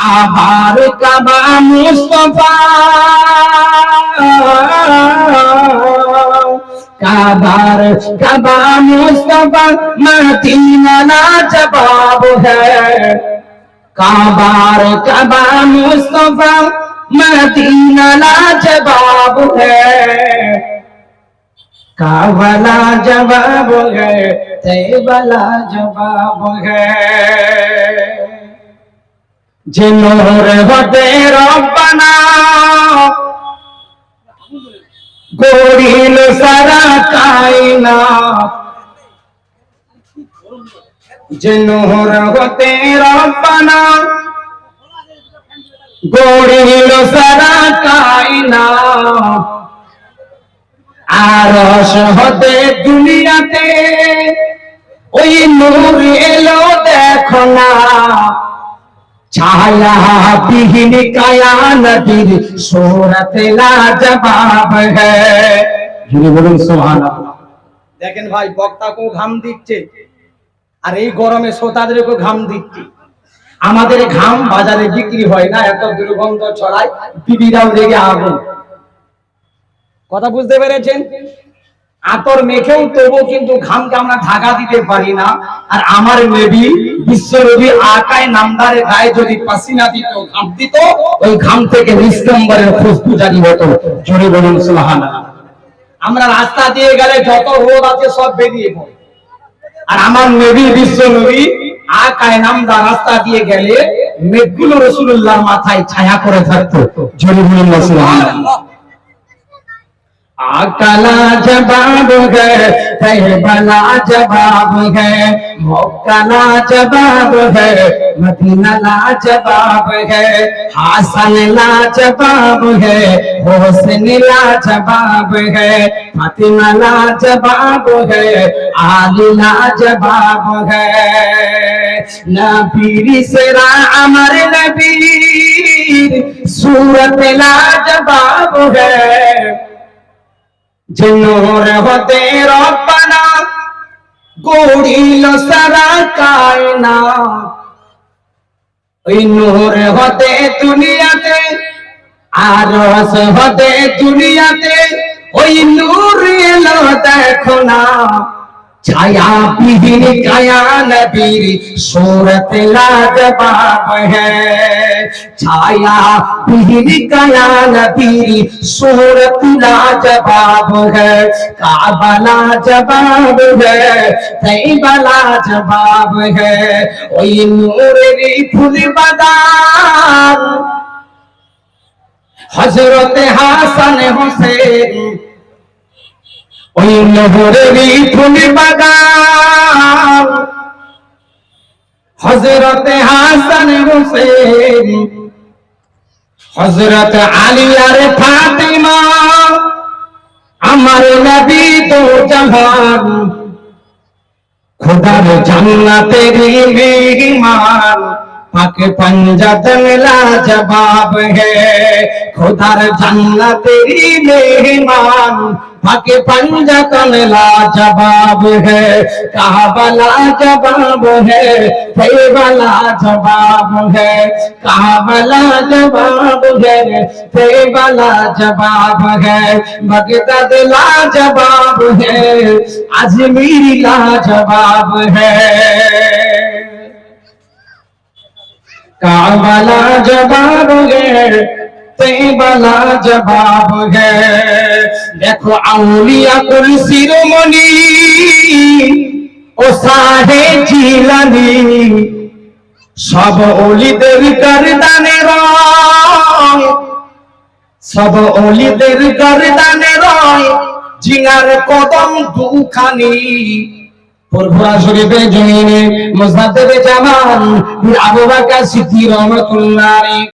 আবার কাবা মুস্তাফা কাবা মুস্তাফা মদিনা না জবাব হ্যায় কাবা মুস্তাফা मदीना लाजवाब है काबला जवाब है तैयबा लाजवाब है जे नूर होते रब्बाना गोरिल सारा कायनात जे नूर होते रब्बाना গড়িল সারা কায়নাত আরশ হতে দুনিয়াতে ওই নূর এলো দেখো না ছায়া বিহীন কায়ানাতির সূরত লাজবাব হ্যায় যিনি বলুন সুবহানাল্লাহ। দেখেন ভাই, বক্তাকেও ঘাম দিচ্ছে আর এই গরমে শ্রোতাদেরকেও ঘাম দিচ্ছে। আমাদের ঘাম বাজারে বিক্রি হয় না, এত দুর্গন্ধ ছড়ায়, বিবিরাও লেগে আগুন। কথা বুঝতে পেরেছেন? আতর মেখেও তবু কিন্তু ঘামকে আমরা ঢাকা দিতে পারি না। আর আমার নবী বিশ্বনবী আকায় নামদারের গায়ে যদি পাসিনা দিত, ঘাম দিত, ওই ঘাম থেকে নিস্তম্বরের খুশবু জারি হতো। জোরে বলুন সুবহানাল্লাহ। আমরা রাস্তা দিয়ে গেলে যত রোদ আছে সব বেরিয়ে পড়ে, আর আমার নবী বিশ্বনবী আকায় নামদার রাস্তা দিয়ে গেলে মেঘগুলো রাসূলুল্লাহর মাথায় ছায়া করে থাকতো। জোরে বলুন সুবহানাল্লাহ। आका लाजवाब है तैयबा लाजवाब है मक्का लाजवाब है मदीना लाजवाब है हसन लाजवाब है हुसैन लाजवाब है फातिमा लाजवाब है आली लाजवाब है नबीर सेरा अमर नबीर सूरत लाजवाब है যে নূর হতে রব্বানা গড়িল সারা কায়নাত ওই নূর হতে দুনিয়াতে আরশ হতে দুনিয়াতে ওই নূর এলো দেখো না ছায়া বিহীন কায়া নবীর সূরত লাজবাব হ্যায় ছায়া বিহীন কায়া নবীর সূরত লাজবাব হ্যায় কাবা লাজবাব হ্যায় তৈবা লাজবাব হ্যায় ওই নূরের ফুল বাগান হযরত হাসান হোসেন ওই নূরেরই ফুল বাগান হযরত হাসান হোসেন হযরত আলী আর ফাতিমা আমার নবী তো জাহান খোদার জান্নাতের মেহমান পাকে पंजातन लाजवाब है खुदार जन्नतेरी मेहमान पाके पंजातन लाजवाब है काबा लाजवाब है तैयबा लाजवाब है काबा लाजवाब है तैयबा लाजवाब है बगदाद लाजवाब है अजमेर लाजवाब है काबा लाजवाब है तैयबा लाजवाब है देखो औलिया कुल शिरोमणि ও সাহে জিলানী সব ওলিদের গর্দানে রয় সব ওলিদের গর্দানে রয় জিনার কদম দুখানি পুরপুরা শরীফের জমিনে মুসনাদে জামান আবু বকর সিদ্দিক রহমাতুল্লাহ আলাইহি